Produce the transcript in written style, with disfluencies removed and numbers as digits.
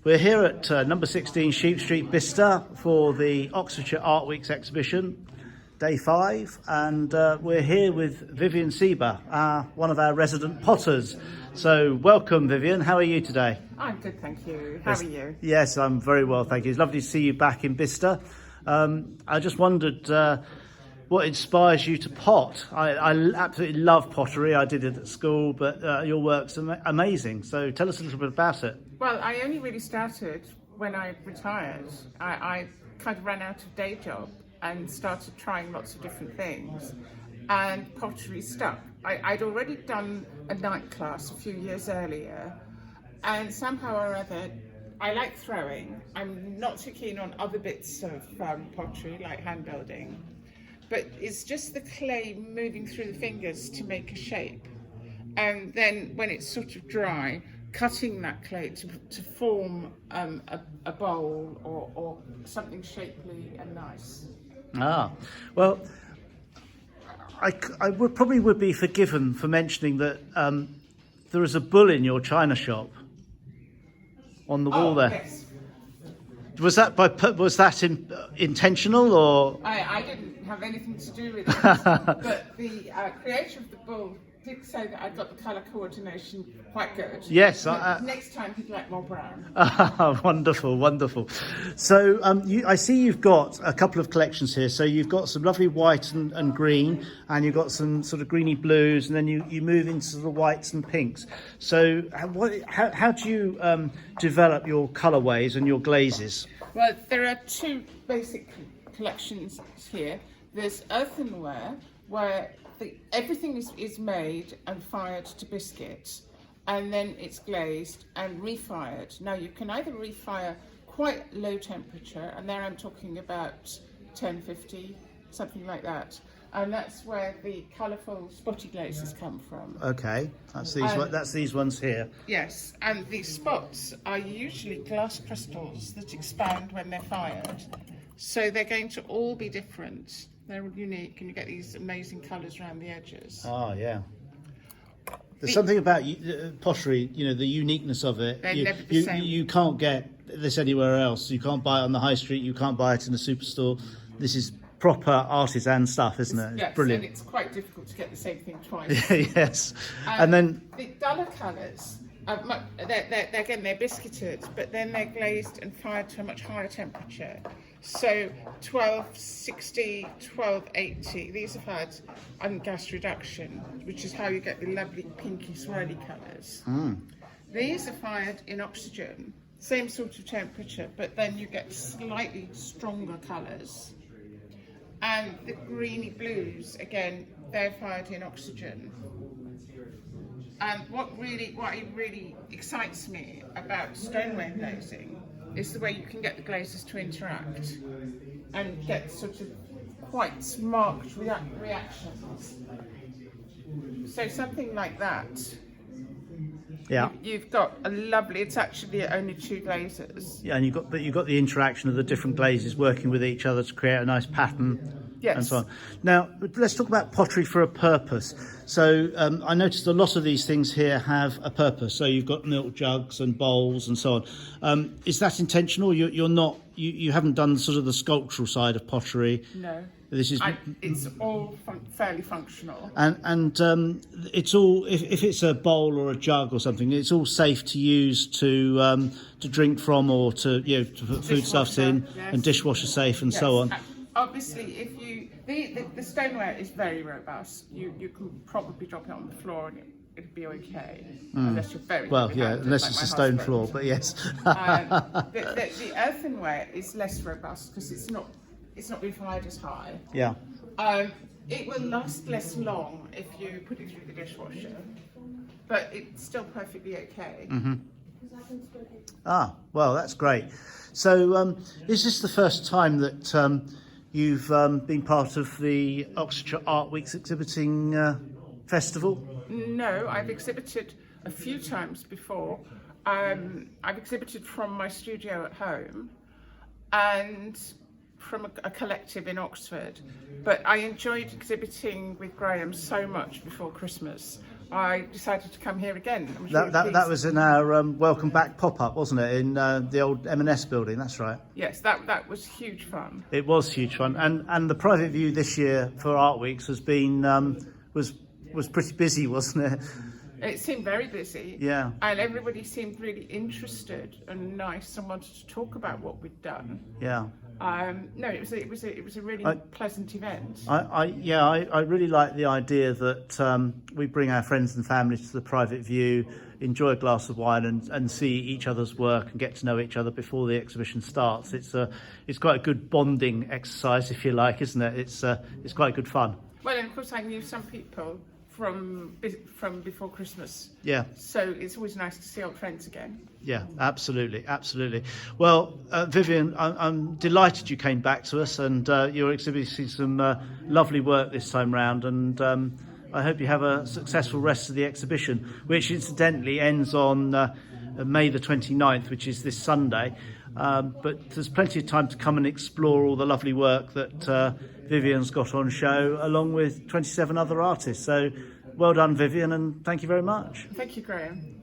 We're here at number 16 Sheep Street, Bicester for the Oxfordshire Art Weeks exhibition, day 5, and we're here with Vivien Sieber, one of our resident potters. So welcome, Vivien. How are you today? I'm good, thank you. How are you? Yes, I'm very well, thank you. It's lovely to see you back in Bicester. I just wondered what inspires you to pot. I absolutely love pottery. I did it at school, but your work's amazing. So tell us a little bit about it. Well, I only really started when I retired. I kind of ran out of day job and started trying lots of different things, and pottery stuck. I'd already done a night class a few years earlier, and somehow or other, I like throwing. I'm not too keen on other bits of pottery, like hand building, but it's just the clay moving through the fingers to make a shape. And then when it's sort of dry, cutting that clay to form a bowl or something shapely and nice. Well, I would be forgiven for mentioning that there is a bull in your china shop on the wall there. Yes. Was that intentional, or? I didn't have anything to do with it, but the creator of the bull did say that I got the colour coordination quite good. Yes. Next time he'd like more brown. Wonderful, wonderful. So I see you've got a couple of collections here. So you've got some lovely white and green, and you've got some sort of greeny blues, and then you move into the whites and pinks. So how do you develop your colourways and your glazes? Well, there are two basic collections here. There's earthenware, where everything is made and fired to biscuit, and then it's glazed and refired. Now you can either refire quite low temperature, and there I'm talking about 1050, something like that, and that's where the colourful spotty glazes come from. Okay, that's these ones here. Yes, and the spots are usually glass crystals that expand when they're fired, so they're going to all be different. They're unique, and you get these amazing colours around the edges. Oh, yeah. There's something about pottery, the uniqueness of it. They're never the same. You can't get this anywhere else. You can't buy it on the high street. You can't buy it in a superstore. This is proper artisan stuff, isn't it? It's brilliant. And it's quite difficult to get the same thing twice. Yes. And then the duller colours, they're biscuited, but then they're glazed and fired to a much higher temperature. So 1260, 1280, these are fired on gas reduction, which is how you get the lovely pinky swirly colours. These are fired in oxygen, same sort of temperature, but then you get slightly stronger colours. And the greeny blues, again, they're fired in oxygen. And what really excites me about stoneware glazing is the way you can get the glazes to interact and get sort of quite marked reactions. So something like that. Yeah. You've got a lovely. It's actually only 2 glazes. Yeah, and you've got the interaction of the different glazes working with each other to create a nice pattern. Yes. And so on. Now, let's talk about pottery for a purpose. So I noticed a lot of these things here have a purpose. So you've got milk jugs and bowls and so on. Is that intentional? You haven't done sort of the sculptural side of pottery. No. This is. It's all fairly functional. And it's all, if it's a bowl or a jug or something, it's all safe to use to drink from, or to put foodstuffs in, yes. and dishwasher safe and so on. Obviously, if the stoneware is very robust, you can probably drop it on the floor and it'd be okay, unless you're very unless it's a stone floor. But yes, the earthenware is less robust because it's not refined as high. Yeah. It will last less long if you put it through the dishwasher, but it's still perfectly okay. Mm-hmm. Well, that's great. So, is this the first time that you've been part of the Oxfordshire Art Weeks exhibiting festival? No, I've exhibited a few times before. I've exhibited from my studio at home and from a collective in Oxford, but I enjoyed exhibiting with Graham so much before Christmas. I decided to come here again. I'm That was in our welcome back pop-up, wasn't it, in the old M&S building? That's right. Yes, that was huge fun. It was huge fun, and the private view this year for Artweeks has been was pretty busy, wasn't it? It seemed very busy. Yeah. And everybody seemed really interested and nice and wanted to talk about what we'd done. Yeah. No, it was a really pleasant event. I really like the idea that we bring our friends and family to the private view, enjoy a glass of wine, and see each other's work and get to know each other before the exhibition starts. It's quite a good bonding exercise, if you like, isn't it? It's quite good fun. Well, and of course I knew some people from before Christmas. Yeah. So it's always nice to see old friends again. Yeah, absolutely. Well, Vivien, I'm delighted you came back to us, and you're exhibiting some lovely work this time round, and I hope you have a successful rest of the exhibition, which incidentally ends on May the 29th, which is this Sunday. But there's plenty of time to come and explore all the lovely work that Vivien's got on show, along with 27 other artists. So well done, Vivien, and thank you very much. Thank you, Graham.